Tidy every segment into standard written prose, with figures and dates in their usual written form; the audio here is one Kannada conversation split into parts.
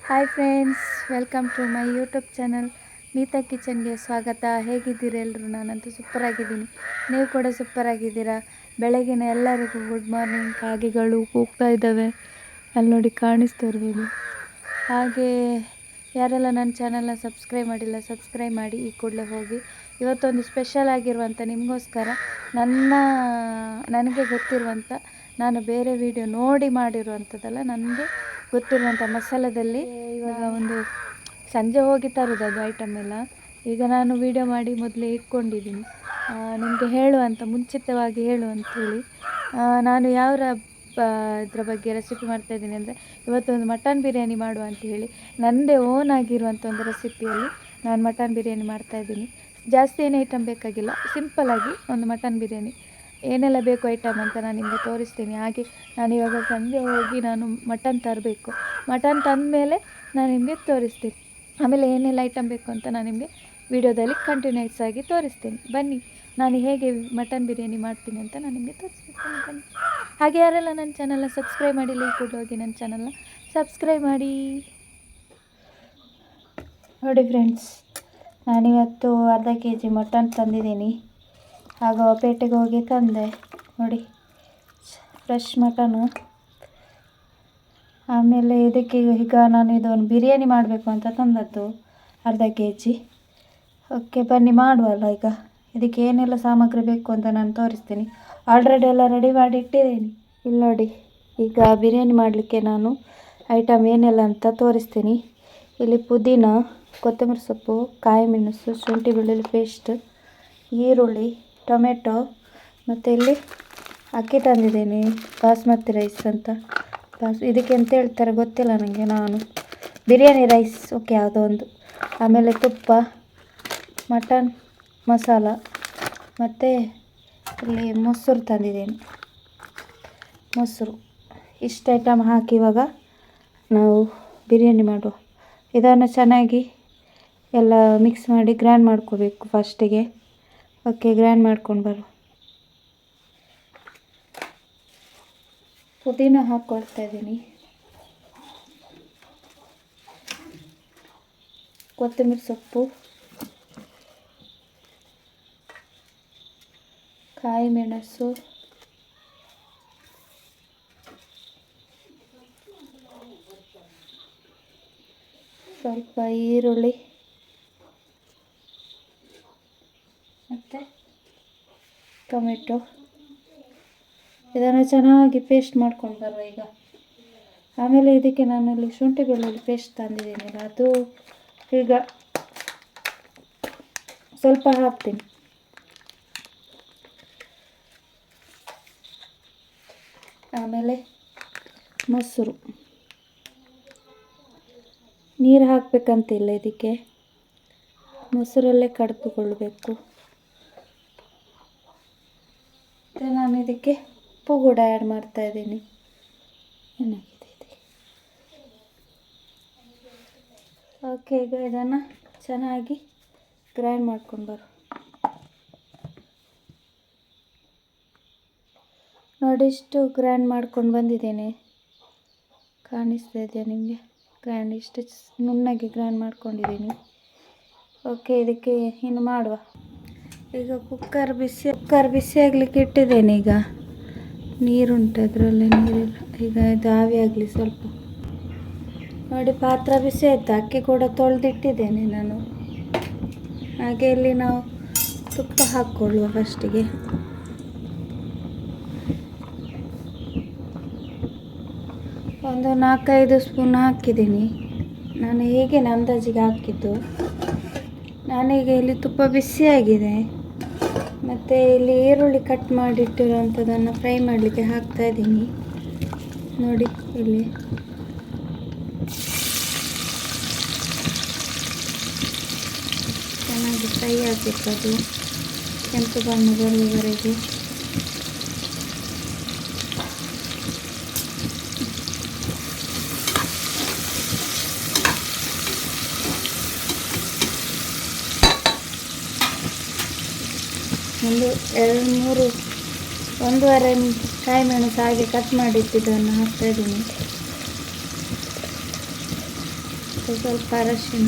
Hi friends, welcome to my YouTube channel Neeta ಕಿಚನ್ಗೆ ಸ್ವಾಗತ. ಹೇಗಿದ್ದೀರಿ ಎಲ್ಲರೂ? ನಾನಂತೂ ಸೂಪರಾಗಿದ್ದೀನಿ, ನೀವು ಕೂಡ ಸೂಪರಾಗಿದ್ದೀರಾ. ಬೆಳಗಿನ ಎಲ್ಲರಿಗೂ ಗುಡ್ ಮಾರ್ನಿಂಗ್. ಕಾಗೆಗಳು ಕೂಗ್ತಾ ಇದ್ದಾವೆ, ಅಲ್ಲಿ ನೋಡಿ ಕಾಣಿಸ್ತಾ ಇರ್ಬೋದು. ಹಾಗೆ ಯಾರೆಲ್ಲ ನನ್ನ ಚಾನಲ್ನ ಸಬ್ಸ್ಕ್ರೈಬ್ ಮಾಡಿಲ್ಲ, ಸಬ್ಸ್ಕ್ರೈಬ್ ಮಾಡಿ ಈ ಕೂಡಲೇ ಹೋಗಿ. ಇವತ್ತೊಂದು ಸ್ಪೆಷಲ್ ಆಗಿರುವಂಥ ನಿಮಗೋಸ್ಕರ ನನಗೆ ಗೊತ್ತಿರುವಂಥ, ನಾನು ಬೇರೆ ವಿಡಿಯೋ ನೋಡಿ ಮಾಡಿರುವಂಥದ್ದಲ್ಲ, ನನಗೆ ಗೊತ್ತಿರುವಂಥ ಮಸಾಲದಲ್ಲಿ ಇವಾಗ ಒಂದು ಸಂಜೆ ಹೋಗಿ ತರೋದು ಅದು ಐಟಮ್ ಎಲ್ಲ. ಈಗ ನಾನು ವಿಡಿಯೋ ಮಾಡಿ ಮೊದಲೇ ಇಟ್ಕೊಂಡಿದ್ದೀನಿ, ನಿಮಗೆ ಹೇಳುವಂಥ ಮುಂಚಿತವಾಗಿ ಹೇಳಿ. ನಾನು ಇದ್ರ ಬಗ್ಗೆ ರೆಸಿಪಿ ಮಾಡ್ತಾಯಿದ್ದೀನಿ ಅಂದರೆ, ಇವತ್ತೊಂದು ಮಟನ್ ಬಿರಿಯಾನಿ ಮಾಡುವ ಅಂತ ಹೇಳಿ ನನ್ನದೇ ಓನ್ ಆಗಿರುವಂಥ ಒಂದು ರೆಸಿಪಿಯಲ್ಲಿ ನಾನು ಮಟನ್ ಬಿರಿಯಾನಿ ಮಾಡ್ತಾಯಿದ್ದೀನಿ. ಜಾಸ್ತಿ ಏನು ಐಟಮ್ ಬೇಕಾಗಿಲ್ಲ, ಸಿಂಪಲ್ಲಾಗಿ ಒಂದು ಮಟನ್ ಬಿರಿಯಾನಿ ಏನೆಲ್ಲ ಬೇಕು ಐಟಮ್ ಅಂತ ನಾನು ನಿಮಗೆ ತೋರಿಸ್ತೀನಿ. ಹಾಗೆ ನಾನು ಇವಾಗ ಸಂಜೆ ಹೋಗಿ ನಾನು ಮಟನ್ ತರಬೇಕು. ಮಟನ್ ತಂದ ಮೇಲೆ ನಾನು ನಿಮಗೆ ತೋರಿಸ್ತೀನಿ. ಆಮೇಲೆ ಏನೆಲ್ಲ ಐಟಮ್ ಬೇಕು ಅಂತ ನಾನು ನಿಮಗೆ ವಿಡಿಯೋದಲ್ಲಿ ಕಂಟಿನ್ಯೂಸ್ ಆಗಿ ತೋರಿಸ್ತೀನಿ. ಬನ್ನಿ, ನಾನು ಹೇಗೆ ಮಟನ್ ಬಿರಿಯಾನಿ ಮಾಡ್ತೀನಿ ಅಂತ ನಾನು ನಿಮಗೆ ತೋರಿಸ್ತೀನಿ. ಬನ್ನಿ. ಹಾಗೆ ಯಾರೆಲ್ಲ ನನ್ನ ಚಾನಲ್ನ ಸಬ್ಸ್ಕ್ರೈಬ್ ಮಾಡಿಲ್ಲ, ಈ ಕೂಡ ಹೋಗಿ ನನ್ನ ಚಾನಲ್ನ ಸಬ್ಸ್ಕ್ರೈಬ್ ಮಾಡಿ. ನೋಡಿ ಫ್ರೆಂಡ್ಸ್, ನಾನಿವತ್ತು ಅರ್ಧ kg ಮಟನ್ ತಂದಿದ್ದೀನಿ. ಆಗ ಪೇಟೆಗೆ ಹೋಗಿ ತಂದೆ. ನೋಡಿ, ಫ್ರೆಶ್ ಮಟನು. ಆಮೇಲೆ ಇದಕ್ಕೆ ಈಗ ನಾನು ಇದೊಂದು ಬಿರಿಯಾನಿ ಮಾಡಬೇಕು ಅಂತ ತಂದದ್ದು ಅರ್ಧ kg. ಓಕೆ, ಬನ್ನಿ ಮಾಡುವಲ್ಲ. ಈಗ ಇದಕ್ಕೆ ಏನೆಲ್ಲ ಸಾಮಗ್ರಿ ಬೇಕು ಅಂತ ನಾನು ತೋರಿಸ್ತೀನಿ. ಆಲ್ರೆಡಿ ಎಲ್ಲ ರೆಡಿ ಮಾಡಿ ಇಟ್ಟಿದ್ದೀನಿ. ಇಲ್ಲಿ ನೋಡಿ, ಈಗ ಬಿರಿಯಾನಿ ಮಾಡಲಿಕ್ಕೆ ನಾನು ಐಟಮ್ ಏನೆಲ್ಲ ಅಂತ ತೋರಿಸ್ತೀನಿ. ಇಲ್ಲಿ ಪುದೀನ, ಕೊತ್ತಂಬರಿ ಸೊಪ್ಪು, ಕಾಯಿ ಮೆಣಸು, ಶುಂಠಿ ಬೆಳ್ಳುಳ್ಳಿ ಪೇಸ್ಟ್, ಈರುಳ್ಳಿ, ಟೊಮೆಟೊ, ಮತ್ತು ಇಲ್ಲಿ ಅಕ್ಕಿ ತಂದಿದ್ದೀನಿ, ಬಾಸ್ಮತಿ ರೈಸ್ ಅಂತ. ಇದಕ್ಕೆ ಅಂತ ಹೇಳ್ತಾರೆ ಗೊತ್ತಿಲ್ಲ ನನಗೆ, ನಾನು ಬಿರಿಯಾನಿ ರೈಸ್, ಓಕೆ ಯಾವುದೋ ಒಂದು. ಆಮೇಲೆ ತುಪ್ಪ, ಮಟನ್ ಮಸಾಲ, ಮತ್ತು ಇಲ್ಲಿ ಮೊಸರು ತಂದಿದ್ದೀನಿ, ಮೊಸರು. ಇಷ್ಟು ಐಟಮ್ ಹಾಕಿ ಇವಾಗ ನಾವು ಬಿರಿಯಾನಿ ಮಾಡುವ. ಇದನ್ನು ಚೆನ್ನಾಗಿ ಎಲ್ಲ ಮಿಕ್ಸ್ ಮಾಡಿ ಗ್ರೈಂಡ್ ಮಾಡ್ಕೋಬೇಕು ಫಸ್ಟಿಗೆ. ಓಕೆ, ಗ್ರೈಂಡ್ ಮಾಡ್ಕೊಂಡು ಬರುವ. ಪುದೀನ ಹಾಕ್ಕೊಳ್ತಾ ಇದ್ದೀನಿ, ಕೊತ್ತಂಬರಿ ಸೊಪ್ಪು, ಕಾಯಿ ಮೆಣಸು, ಸ್ವಲ್ಪ ಈರುಳ್ಳಿ ಮತ್ತು ಟೊಮೆಟೊ. ಇದನ್ನು ಚೆನ್ನಾಗಿ ಪೇಸ್ಟ್ ಮಾಡ್ಕೊಂಡು ಬರುವ ಈಗ. ಆಮೇಲೆ ಇದಕ್ಕೆ ನಾನಲ್ಲಿ ಶುಂಠಿ ಬೆಳ್ಳುಳ್ಳಿ ಪೇಸ್ಟ್ ತಂದಿದ್ದೀನಲ್ಲ, ಅದು ಈಗ ಸ್ವಲ್ಪ ಹಾಕ್ತೀನಿ. ಆಮೇಲೆ ಮೊಸರು. ನೀರು ಹಾಕಬೇಕಂತಿಲ್ಲ ಇದಕ್ಕೆ, ಮೊಸರಲ್ಲೇ ಕಡಿದುಕೊಳ್ಬೇಕು. ಮತ್ತು ನಾನು ಇದಕ್ಕೆ ಉಪ್ಪು ಕೂಡ ಆ್ಯಡ್ ಮಾಡ್ತಾಯಿದ್ದೀನಿ. ಏನಾಗಿದೆ ಇದು? ಓಕೆ, ಈಗ ಇದನ್ನು ಚೆನ್ನಾಗಿ ಗ್ರೈಂಡ್ ಮಾಡ್ಕೊಂಡು ಬರು. ನೋಡಿ, ಇಷ್ಟು ಗ್ರೈಂಡ್ ಮಾಡ್ಕೊಂಡು ಬಂದಿದ್ದೇನೆ. ಕಾಣಿಸ್ತಾ ಇದೆಯಾ ನಿಮಗೆ? ಇಷ್ಟು ನುಣ್ಣಗೆ ಗ್ರೈಂಡ್ ಮಾಡ್ಕೊಂಡಿದ್ದೀನಿ. ಓಕೆ, ಇದಕ್ಕೆ ಇನ್ನು ಮಾಡುವ. ಈಗ ಕುಕ್ಕರ್ ಬಿಸಿ ಆಗಲಿಕ್ಕೆ ಇಟ್ಟಿದ್ದೇನೆ. ಈಗ ನೀರುಂಟು ಅದರಲ್ಲೇ, ನೀರಿಲ್ಲ. ಈಗ ಇದು ಆವಿ ಆಗಲಿ ಸ್ವಲ್ಪ. ನೋಡಿ, ಪಾತ್ರ ಬಿಸಿ ಆಯಿತು. ಅಕ್ಕಿ ಕೂಡ ತೊಳೆದಿಟ್ಟಿದ್ದೇನೆ ನಾನು. ಹಾಗೆ ಇಲ್ಲಿ ನಾವು ತುಪ್ಪ ಹಾಕ್ಕೊಳ್ಳುವ ಫಸ್ಟಿಗೆ. ಒಂದು 4-5 ಸ್ಪೂನ್ ಹಾಕಿದ್ದೀನಿ. ನಾನು ಹೀಗೆ ಅಂದಾಜಿಗೆ ಹಾಕಿದ್ದು. ನಾನೀಗ ಇಲ್ಲಿ ತುಪ್ಪ ಬಿಸಿಯಾಗಿದೆ, ಮತ್ತು ಇಲ್ಲಿ ಈರುಳ್ಳಿ ಕಟ್ ಮಾಡಿಟ್ಟಿರೋವಂಥದ್ದನ್ನು ಫ್ರೈ ಮಾಡಲಿಕ್ಕೆ ಹಾಕ್ತಾಯಿದ್ದೀನಿ. ನೋಡಿ, ಇಲ್ಲಿ ಚೆನ್ನಾಗಿ ಫ್ರೈ ಆಗಬೇಕು, ಅದು ಕೆಂಪು ಬಣ್ಣ ಬರುವವರೆಗೆ. ಒಂದು 2-3 1.5 ಕಾಯಿ ಮೆಣಸು ಹಾಗೆ ಕಟ್ ಮಾಡಿಟ್ಟಿದ್ದನ್ನು ಹಾಕ್ತಾಯಿದ್ದೀನಿ. ಮತ್ತು ಸ್ವಲ್ಪ ಅರಶಿನ,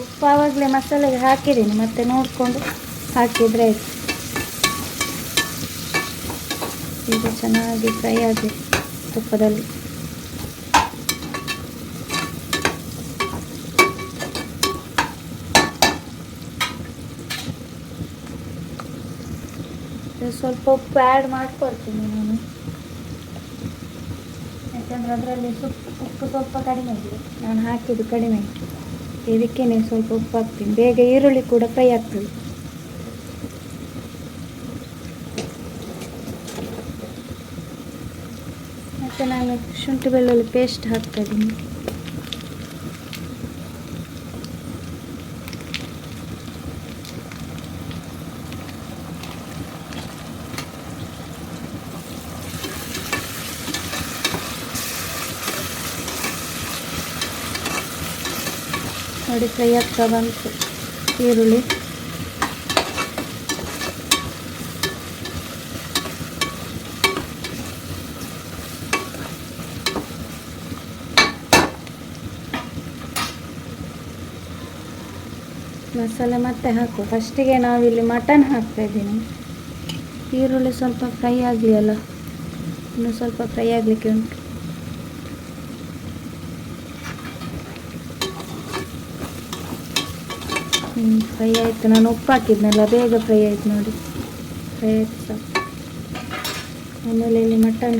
ಉಪ್ಪು ಆವಾಗಲೇ ಮಸಾಲೆಗೆ ಹಾಕಿದ್ದೀನಿ, ಮತ್ತೆ ನೋಡಿಕೊಂಡು ಹಾಕಿದರೆ ಆಯಿತು. ಈಗ ಚೆನ್ನಾಗಿ ಫ್ರೈ ಆಗಬೇಕು ತುಪ್ಪದಲ್ಲಿ. ಸ್ವಲ್ಪ ಉಪ್ಪು ಆ್ಯಡ್ ಮಾಡ್ಕೊಳ್ತೀನಿ ನಾನು, ಯಾಕಂದರೆ ಅದರಲ್ಲಿ ಉಪ್ಪು ಸ್ವಲ್ಪ ಕಡಿಮೆ ಇದೆ, ನಾನು ಹಾಕಿದ್ದು ಕಡಿಮೆ ಇದೆ. ಇದಕ್ಕೆ ಸ್ವಲ್ಪ ಉಪ್ಪು ಹಾಕ್ತೀನಿ, ಬೇಗ ಈರುಳ್ಳಿ ಕೂಡ ಫ್ರೈ ಆಗ್ತದೆ. ಮತ್ತು ನಾನು ಶುಂಠಿ ಬೆಳ್ಳುಳ್ಳಿ ಪೇಸ್ಟ್ ಹಾಕ್ತಾಯಿದ್ದೀನಿ. ನೋಡಿ ಫ್ರೈ ಆಗ್ತಾ ಬಂತು ಈರುಳ್ಳಿ. ಮಸಾಲೆ ಮತ್ತೆ ಹಾಕು. ಫಸ್ಟಿಗೆ ನಾವಿಲ್ಲಿ ಮಟನ್ ಹಾಕ್ತಾಯಿದ್ದೀನಿ. ಈರುಳ್ಳಿ ಸ್ವಲ್ಪ ಫ್ರೈ ಆಗಲಿ ಅಲ್ಲ, ಇನ್ನೂ ಸ್ವಲ್ಪ ಫ್ರೈ ಆಗಲಿಕ್ಕೆ ಉಂಟು. ಫ್ರೈ ಆಯಿತು. ನಾನು ಉಪ್ಪು ಹಾಕಿದ್ನಲ್ಲ, ಬೇಗ ಫ್ರೈ ಆಯಿತು ನೋಡಿ. ಫ್ರೈ ಆಯಿತು ಸಾಕು. ಆಮೇಲೆ ಇಲ್ಲಿ ಮಟನ್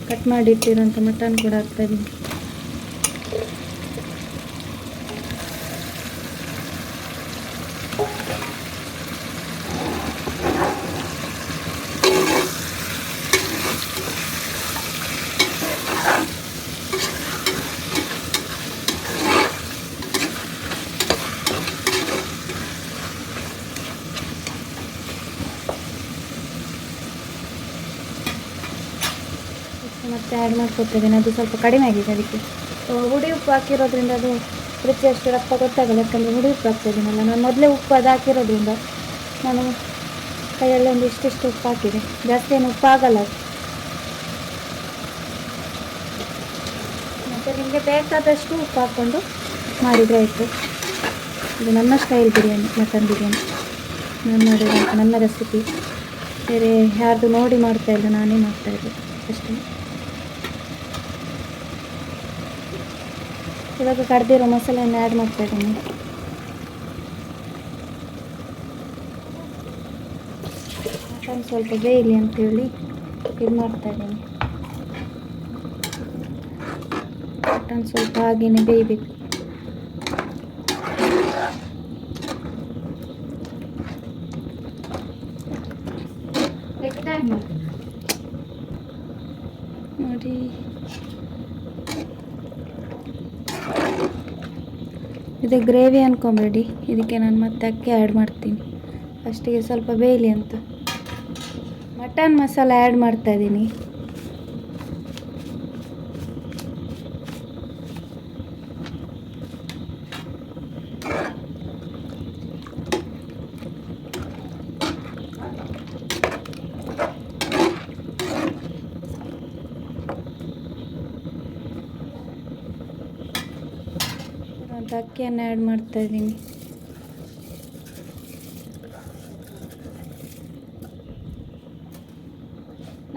ಕಟ್ ಮಾಡಿಟ್ಟಿರೋಂಥ ಮಟನ್ ಕೂಡ ಹಾಕ್ತಾಯಿದ್ದೀನಿ. ಮತ್ತೆ ಆ್ಯಡ್ ಮಾಡ್ಕೊತಿದ್ದೀನಿ. ಅದು ಸ್ವಲ್ಪ ಕಡಿಮೆ ಆಗಿದೆ, ಅದಕ್ಕೆ ಹುಡಿ ಉಪ್ಪು ಹಾಕಿರೋದ್ರಿಂದ ಅದು ರುಚಿ ಅಷ್ಟು ರಪ್ಪ ಗೊತ್ತಾಗಲ್ಲ. ಯಾಕಂದರೆ ಹುಡಿ ಉಪ್ಪು ಹಾಕ್ತಾಯಿದ್ದೀನಲ್ಲ ನಾನು, ಮೊದಲೇ ಉಪ್ಪು ಅದು ಹಾಕಿರೋದ್ರಿಂದ ನಾನು ಕೈಯಲ್ಲಿ ಒಂದು ಇಷ್ಟಿಷ್ಟು ಉಪ್ಪು ಹಾಕಿದೆ, ಜಾಸ್ತಿ ಏನು ಉಪ್ಪು ಆಗಲ್ಲ. ಮತ್ತು ನಿಮಗೆ ಬೇಕಾದಷ್ಟು ಉಪ್ಪು ಹಾಕ್ಕೊಂಡು ಮಾಡಿದರೆ ಆಯಿತು. ಇದು ನನ್ನ ಸ್ಟೈಲ್ ಬಿರಿಯಾನಿ, ಮಟನ್ ಬಿರಿಯಾನಿ ನಾನು ಮಾಡಿರೋಂಥ ನನ್ನ ರೆಸಿಪಿ. ಬೇರೆ ಯಾರ್ದು ನೋಡಿ ಮಾಡ್ತಾಯಿಲ್ಲ, ನಾನೇ ಮಾಡ್ತಾಯಿದ್ದೆ ಅಷ್ಟೇ. ಇವಾಗ ಕಡ್ದಿರೋ ಮಸಾಲೆಯನ್ನು ಆ್ಯಡ್ ಮಾಡ್ತಾಯಿದ್ದೀನಿ. ಮಟನ್ ಸ್ವಲ್ಪ ಬೇಯಲಿ ಅಂತೇಳಿ ಇದು ಮಾಡ್ತಾಯಿದ್ದೀನಿ. ಮಟನ್ ಸ್ವಲ್ಪ ಹಾಗೆಯೇ ಬೇಯಬೇಕು. ನೋಡಿ ಇದು ಗ್ರೇವಿ ಅಂದ್ಕೊಂಬೇಡಿ, ಇದಕ್ಕೆ ನಾನು ಮತ್ತೆ ಅಕ್ಕಿ ಆ್ಯಡ್ ಮಾಡ್ತೀನಿ. ಫಸ್ಟಿಗೆ ಸ್ವಲ್ಪ ಬೇಯಲಿ ಅಂತ ಮಟನ್ ಮಸಾಲ ಆ್ಯಡ್ ಮಾಡ್ತಾಯಿದ್ದೀನಿ. ಅಕ್ಕಿಯನ್ನು ಆ್ಯಡ್ ಮಾಡ್ತಾಯಿದ್ದೀನಿ.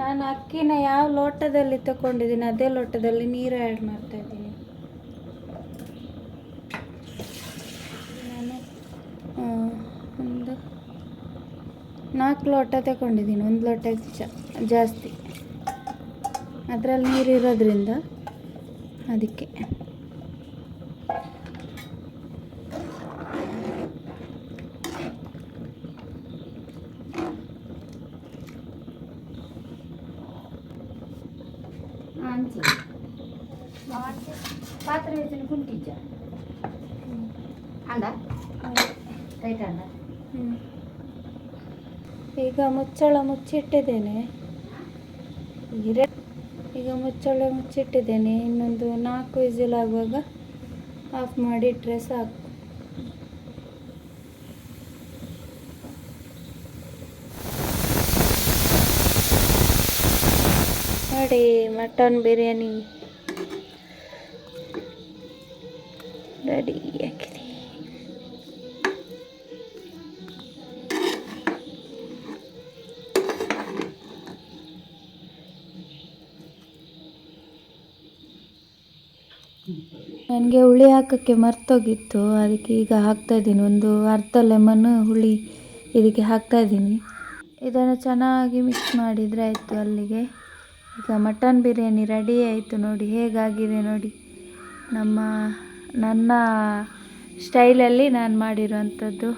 ನಾನು ಅಕ್ಕಿನ ಯಾವ ಲೋಟದಲ್ಲಿ ತಗೊಂಡಿದ್ದೀನಿ ಅದೇ ಲೋಟದಲ್ಲಿ ನೀರು ಆ್ಯಡ್ ಮಾಡ್ತಾಯಿದ್ದೀನಿ. ನಾನು ಒಂದು 4 ಲೋಟ ತಗೊಂಡಿದ್ದೀನಿ, 1 ಲೋಟ ಜಾಸ್ತಿ. ಅದರಲ್ಲಿ ನೀರು ಇರೋದ್ರಿಂದ ಅದಕ್ಕೆ. ಪಾತ್ರೆ ವೇಸಿನ ಕುಂಟಿಜ್ಜ ಅಂದ ರೈಟ್ ಅಂದ. ಈಗ ಮುಚ್ಚಳ ಮುಚ್ಚಿಟ್ಟಿದ್ದೇನೆ. ಈಗ ಮುಚ್ಚಳ ಮುಚ್ಚಿಟ್ಟಿದ್ದೇನೆ. ಇನ್ನೊಂದು 4 ವಿಸಿಲ್ ಆಗುವಾಗ ಆಫ್ ಮಾಡಿ ಇಟ್ಟರೆ ಸಾಕು. ನೋಡಿ ಮಟನ್ ಬಿರಿಯಾನಿ ರೆಡಿ ಆಗಿದೆ. ನನಗೆ ಹುಳಿ ಹಾಕೋಕ್ಕೆ ಮರ್ತೋಗಿತ್ತು, ಅದಕ್ಕೆ ಈಗ ಹಾಕ್ತಾಯಿದ್ದೀನಿ. ಒಂದು ಅರ್ಧ ಲೆಮನ್ ಹುಳಿ ಇದಕ್ಕೆ ಹಾಕ್ತಾಯಿದ್ದೀನಿ. ಇದನ್ನು ಚೆನ್ನಾಗಿ ಮಿಕ್ಸ್ ಮಾಡಿದರೆ ಆಯಿತು. ಅಲ್ಲಿಗೆ ಈಗ ಮಟನ್ ಬಿರಿಯಾನಿ ರೆಡಿ ಆಯಿತು. ನೋಡಿ ಹೇಗಾಗಿದೆ ನೋಡಿ, ನನ್ನ ಸ್ಟೈಲಲ್ಲಿ ನಾನು ಮಾಡಿರುವಂಥದ್ದು.